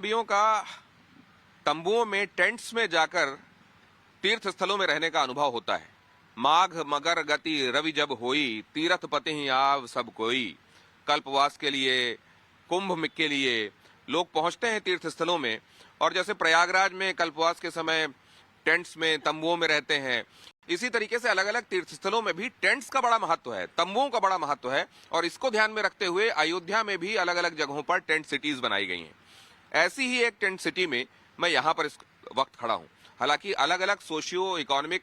नबियों का तंबुओं में टेंट्स में जाकर तीर्थ स्थलों में रहने का अनुभव होता है। माघ मगर गति रवि जब होई, तीर्थ पति ही आव सब कोई। कल्पवास के लिए, कुंभ के लिए लोग पहुंचते हैं तीर्थ स्थलों में, और जैसे प्रयागराज में कल्पवास के समय टेंट्स में तंबुओं में रहते हैं, इसी तरीके से अलग अलग तीर्थ स्थलों में भी टेंट्स का बड़ा महत्व है, तंबुओं का बड़ा महत्व है। और इसको ध्यान में रखते हुए अयोध्या में भी अलग अलग जगहों पर टेंट सिटीज बनाई गई हैं। ऐसी ही एक टेंट सिटी में मैं यहाँ पर इस वक्त खड़ा हूँ। हालांकि अलग अलग सोशियो इकोनॉमिक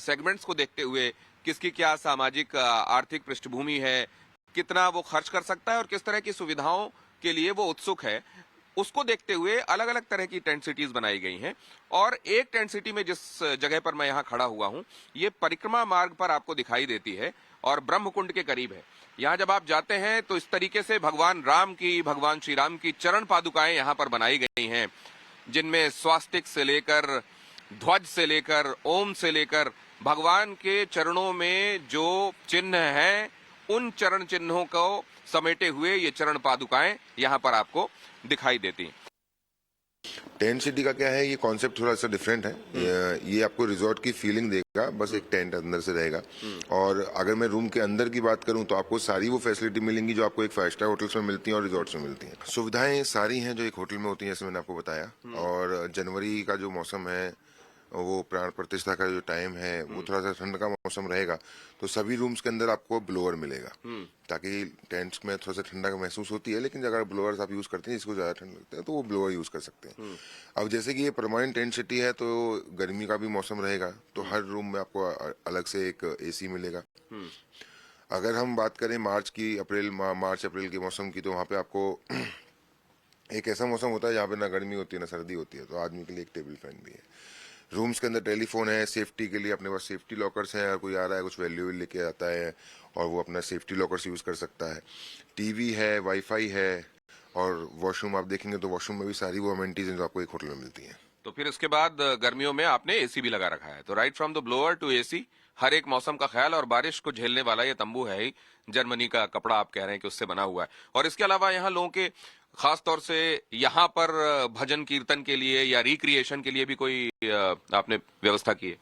सेगमेंट्स को देखते हुए किसकी क्या सामाजिक आर्थिक पृष्ठभूमि है, कितना वो खर्च कर सकता है और किस तरह की सुविधाओं के लिए वो उत्सुक है, उसको देखते हुए अलग अलग तरह की टेंट सिटीज बनाई गई हैं। और एक टेंट सिटी में जिस जगह पर मैं यहाँ खड़ा हुआ हूँ, ये परिक्रमा मार्ग पर आपको दिखाई देती है और ब्रह्मकुंड के करीब है। यहाँ जब आप जाते हैं तो इस तरीके से भगवान राम की, भगवान श्री राम की चरण पादुकाएं यहाँ पर बनाई गई हैं, जिनमें स्वास्तिक से लेकर, ध्वज से लेकर, ओम से लेकर भगवान के चरणों में जो चिन्ह हैं, उन चरण चिन्हों को समेटे हुए ये चरण पादुकाएं यहाँ पर आपको दिखाई देती हैं। टेंट सिटी का क्या है, ये कॉन्सेप्ट थोड़ा सा डिफरेंट है। ये आपको रिजॉर्ट की फीलिंग देगा, बस एक टेंट अंदर से रहेगा। और अगर मैं रूम के अंदर की बात करूं तो आपको सारी वो फैसिलिटी मिलेंगी जो आपको एक 5 स्टार होटल्स में मिलती हैं और रिजॉर्ट्स में मिलती हैं। सुविधाएं सारी हैं जो एक होटल में होती हैं, जैसे मैंने आपको बताया। और जनवरी का जो मौसम है, वो प्राण प्रतिष्ठा का जो टाइम है, वो थोड़ा सा ठंड का मौसम रहेगा, तो सभी रूम्स के अंदर आपको ब्लोअर मिलेगा, ताकि टेंट्स में थोड़ा सा ठंडा महसूस होती है। लेकिन अगर ब्लोअर्स आप यूज करते हैं, जिसको ज्यादा ठंड लगता है, तो वो ब्लोअर यूज कर सकते हैं। अब जैसे कि ये परमानेंट टेंट सिटी है, तो गर्मी का भी मौसम रहेगा, तो हर रूम में आपको अलग से एक एसी मिलेगा। अगर हम बात करें मार्च अप्रैल के मौसम की, तो वहाँ पे आपको एक ऐसा मौसम होता है जहाँ पे ना गर्मी होती है ना सर्दी होती है, तो आदमी के लिए एक टेबल फैन भी है। रूम्स के अंदर टेलीफोन है, सेफ्टी के लिए अपने पास सेफ्टी लॉकर्स हैं, अगर कोई आ रहा है कुछ वैल्यू लेके आता है और वो अपना सेफ्टी लॉकर्स यूज कर सकता है। टीवी है, वाईफाई है, और वॉशरूम आप देखेंगे तो वॉशरूम में भी सारी वो अमेनिटीज हैं जो आपको एक होटल में मिलती हैं। तो फिर इसके बाद गर्मियों में आपने एसी भी लगा रखा है, तो right from the blower to AC, हर एक मौसम का ख्याल और बारिश को झेलने वाला ये तंबू है ही। जर्मनी का कपड़ा आप कह रहे हैं कि उससे बना हुआ है। और इसके अलावा यहाँ लोगों के खास तौर से यहाँ पर भजन कीर्तन के लिए या रिक्रिएशन के लिए भी कोई आपने व्यवस्था की है?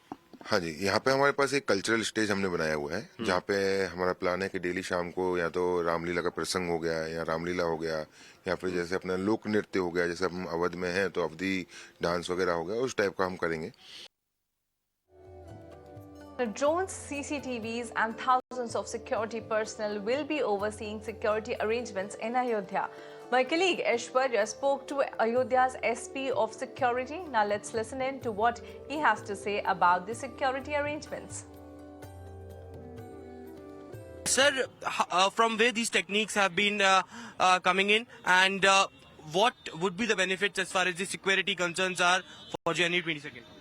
हाँ जी, यहाँ पे हमारे पास एक कल्चरल स्टेज हमने बनाया हुआ है, जहाँ पे हमारा प्लान है कि डेली शाम को या तो रामलीला का प्रसंग हो गया, या रामलीला हो गया, या फिर जैसे अपना लोक नृत्य हो गया, जैसे हम अवध में हैं तो अवधी डांस वगैरह हो गया, उस टाइप का हम करेंगे। The drones, CCTVs and thousands of security personnel will be overseeing security arrangements in Ayodhya. My colleague Aishwarya spoke to Ayodhya's SP of Security. Now let's listen in to what he has to say about the security arrangements. Sir, from where these techniques have been coming in, and what would be the benefits as far as the security concerns are for January 22nd?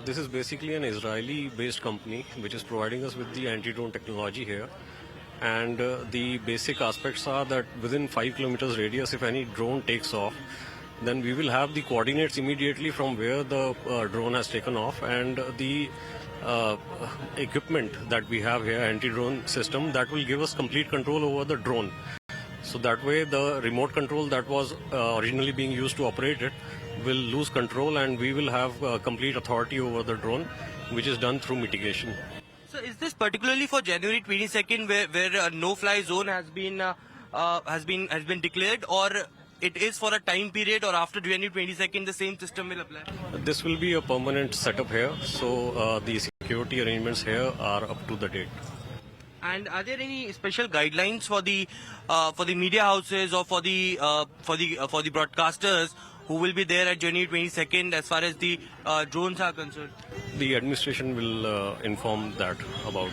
This is basically an Israeli-based company which is providing us with the anti-drone technology here. And the basic aspects are that within 5 kilometers radius, if any drone takes off, then we will have the coordinates immediately from where the drone has taken off, and the equipment that we have here, anti-drone system, that will give us complete control over the drone. So that way the remote control that was originally being used to operate it will lose control, and we will have complete authority over the drone, which is done through mitigation. So is this particularly for January 22nd where a no-fly zone has been declared, or it is for a time period, or after January 22nd the same system will apply? This will be a permanent setup here, so the security arrangements here are up to the date. And are there any special guidelines for the media houses or for the broadcasters who will be there at January 22nd as far as the drones are concerned? The administration will inform that about